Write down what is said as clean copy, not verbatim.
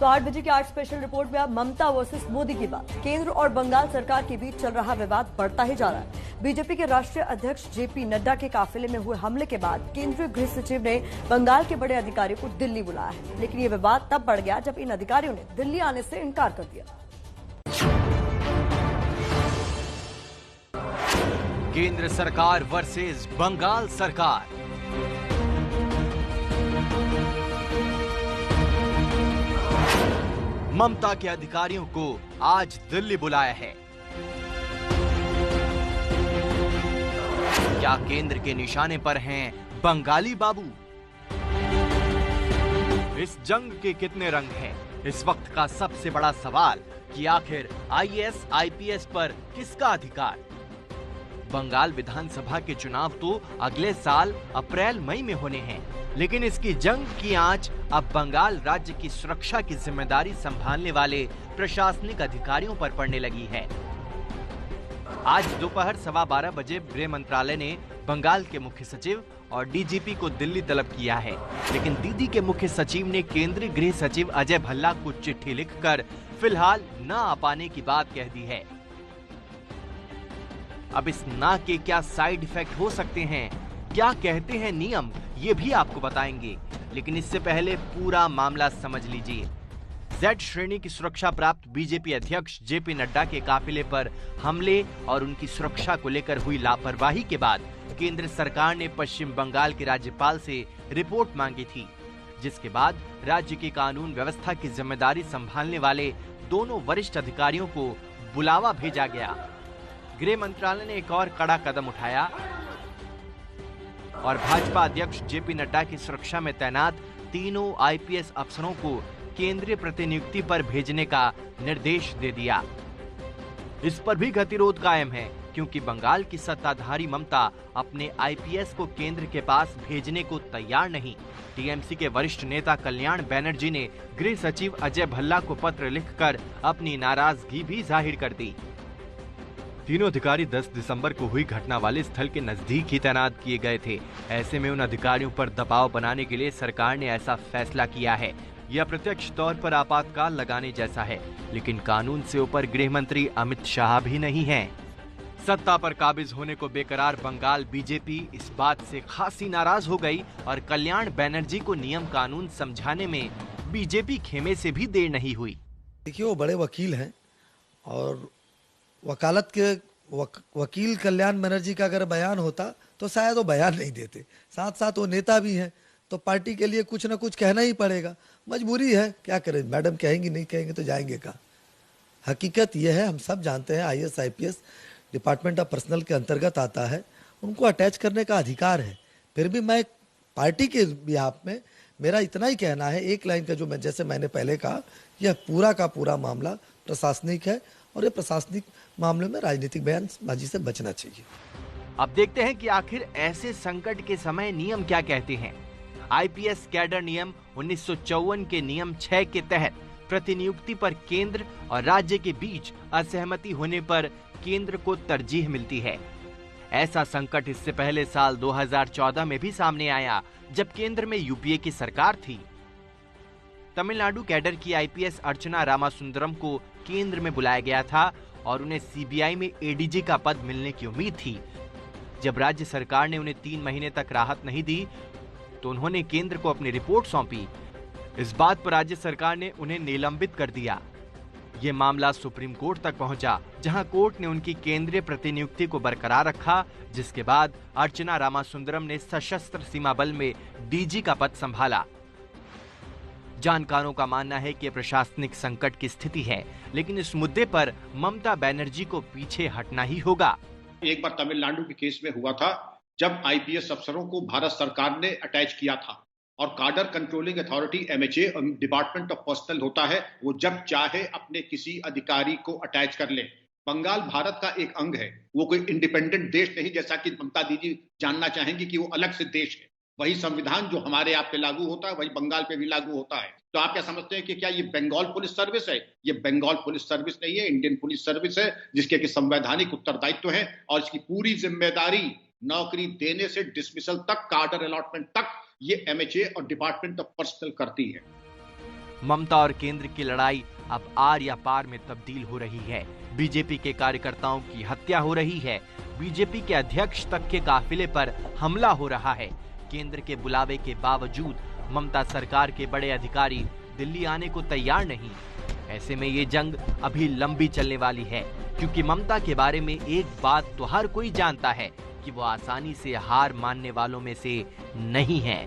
तो 8 बजे की 8 स्पेशल रिपोर्ट में अब ममता वर्सेस मोदी की बात। केंद्र और बंगाल सरकार के बीच चल रहा विवाद बढ़ता ही जा रहा है। बीजेपी के राष्ट्रीय अध्यक्ष जेपी नड्डा के काफिले में हुए हमले के बाद केंद्रीय गृह सचिव ने बंगाल के बड़े अधिकारियों को दिल्ली बुलाया है, लेकिन ये विवाद तब बढ़ गया जब इन अधिकारियों ने दिल्ली आने से इनकार कर दिया। केंद्र सरकार वर्सेस बंगाल सरकार। ममता के अधिकारियों को आज दिल्ली बुलाया है। क्या केंद्र के निशाने पर हैं बंगाली बाबू? इस जंग के कितने रंग हैं? इस वक्त का सबसे बड़ा सवाल कि आखिर आईएएस आईपीएस पर किसका अधिकार? बंगाल विधानसभा के चुनाव तो अगले साल अप्रैल मई में होने हैं, लेकिन इसकी जंग की आंच अब बंगाल राज्य की सुरक्षा की जिम्मेदारी संभालने वाले प्रशासनिक अधिकारियों पर पड़ने लगी है। आज दोपहर 12:15 बजे गृह मंत्रालय ने बंगाल के मुख्य सचिव और डीजीपी को दिल्ली तलब किया है, लेकिन दीदी के मुख्य सचिव ने केंद्रीय गृह सचिव अजय भल्ला को चिट्ठी लिखकर फिलहाल न आ पाने की बात कह दी है। अब इस ना के क्या साइड इफेक्ट हो सकते हैं, क्या कहते हैं नियम, ये भी आपको बताएंगे, लेकिन इससे पहले पूरा मामला समझ लीजिए। Z श्रेणी की सुरक्षा प्राप्त बीजेपी अध्यक्ष जेपी नड्डा के काफिले पर हमले और उनकी सुरक्षा को लेकर हुई लापरवाही के बाद केंद्र सरकार ने पश्चिम बंगाल के राज्यपाल से रिपोर्ट मांगी थी, जिसके बाद राज्य की कानून व्यवस्था की जिम्मेदारी संभालने वाले दोनों वरिष्ठ अधिकारियों को बुलावा भेजा गया। गृह मंत्रालय ने एक और कड़ा कदम उठाया और भाजपा अध्यक्ष जेपी नड्डा की सुरक्षा में तैनात तीनों आईपीएस अफसरों को केंद्रीय प्रतिनियुक्ति पर भेजने का निर्देश दे दिया। इस पर भी गतिरोध कायम है, क्योंकि बंगाल की सत्ताधारी ममता अपने आईपीएस को केंद्र के पास भेजने को तैयार नहीं। टीएमसी के वरिष्ठ नेता कल्याण बनर्जी ने गृह सचिव अजय भल्ला को पत्र लिखकर अपनी नाराजगी भी जाहिर कर दी। तीनों अधिकारी 10 दिसंबर को हुई घटना वाले स्थल के नजदीक ही तैनात किए गए थे। ऐसे में उन अधिकारियों पर दबाव बनाने के लिए सरकार ने ऐसा फैसला किया है। यह प्रत्यक्ष तौर पर आपातकाल लगाने जैसा है, लेकिन कानून से ऊपर गृह मंत्री अमित शाह भी नहीं हैं। सत्ता पर काबिज होने को बेकरार बंगाल बीजेपी इस बात से खासी नाराज हो गई और कल्याण बनर्जी को नियम कानून समझाने में बीजेपी खेमे से भी देर नहीं हुई। देखिए, वो बड़े वकील हैं और वकालत के वकील कल्याण बनर्जी का अगर बयान होता तो शायद वो बयान नहीं देते। साथ साथ वो नेता भी हैं, तो पार्टी के लिए कुछ ना कुछ कहना ही पड़ेगा, मजबूरी है, क्या करें। मैडम कहेंगी, नहीं कहेंगे तो जाएंगे कहाँ। हकीकत ये है, हम सब जानते हैं, IAS IPS department of personal के अंतर्गत आता है, उनको अटैच करने का अधिकार है। फिर भी मैं पार्टी के बिहाफ में मेरा इतना ही कहना है, एक लाइन का जो मैं जैसे मैंने पहले कहा, यह पूरा का पूरा मामला प्रशासनिक है और ये प्रशासनिक मामले में राजनीतिक बयानबाजी से बचना चाहिए। अब देखते हैं कि आखिर ऐसे संकट के समय नियम क्या कहते हैं। आईपीएस कैडर नियम 1954 के नियम 6 के तहत प्रतिनियुक्ति पर केंद्र और राज्य के बीच असहमति होने पर केंद्र को तरजीह मिलती है। ऐसा संकट इससे पहले साल 2014 में भी सामने आया, जब केंद्र में यूपीए की सरकार थी। तमिलनाडु कैडर की आईपीएस अर्चना रामासुंदरम को केंद्र में बुलाया गया था और उन्हें सीबीआई में एडीजी का पद मिलने की उम्मीद थी। जब राज्य सरकार ने उन्हें 3 महीने तक राहत नहीं दी, तो उन्होंने केंद्र को अपनी रिपोर्ट सौंपी। इस बात पर राज्य सरकार ने उन्हें निलंबित कर दिया। ये मामला सुप्रीम कोर्ट तक पहुंचा, जहां कोर्ट ने उनकी केंद्रीय प्रतिनियुक्ति को बरकरार रखा, जिसके बाद अर्चना रामासुंदरम ने सशस्त्र सीमा बल में डीजी का पद संभाला। जानकारों का मानना है कि प्रशासनिक संकट की स्थिति है, लेकिन इस मुद्दे पर ममता बनर्जी को पीछे हटना ही होगा। एक बार तमिलनाडु के केस में हुआ था, जब आईपीएस अफसरों को भारत सरकार ने अटैच किया था, और कार्डर controlling authority MHA department of personal होता है, वो जब चाहे अपने किसी अधिकारी को अटैच कर ले। बंगाल भारत का एक अंग है, वो कोई इंडिपेंडेंट देश नहीं, जैसा कि ममता दीदी जानना चाहेंगी कि वो अलग से देश है। वही संविधान जो हमारे आप पे लागू होता है, वही बंगाल पे भी लागू होता है। तो आप क्या समझते हैं कि क्या ये बंगाल पुलिस सर्विस है? ये बंगाल पुलिस सर्विस नहीं है, इंडियन पुलिस सर्विस है, जिसके कि संवैधानिक उत्तरदायित्व है और इसकी पूरी जिम्मेदारी नौकरी देने से डिसमिसल तक, कार्डर अलॉटमेंट तक ये एमएचए और डिपार्टमेंट ऑफ पर्सनल करती है। ममता और केंद्र की लड़ाई अब आर या पार में तब्दील हो रही है। बीजेपी के कार्यकर्ताओं की हत्या हो रही है। बीजेपी के अध्यक्ष तक के काफिले पर हमला हो रहा है। केंद्र के बुलावे के बावजूद ममता सरकार के बड़े अधिकारी दिल्ली आने को तैयार नहीं। ऐसे में ये जंग अभी लंबी चलने वाली है, क्योंकि ममता के बारे में एक बात तो हर कोई जानता है कि वो आसानी से हार मानने वालों में से नहीं है।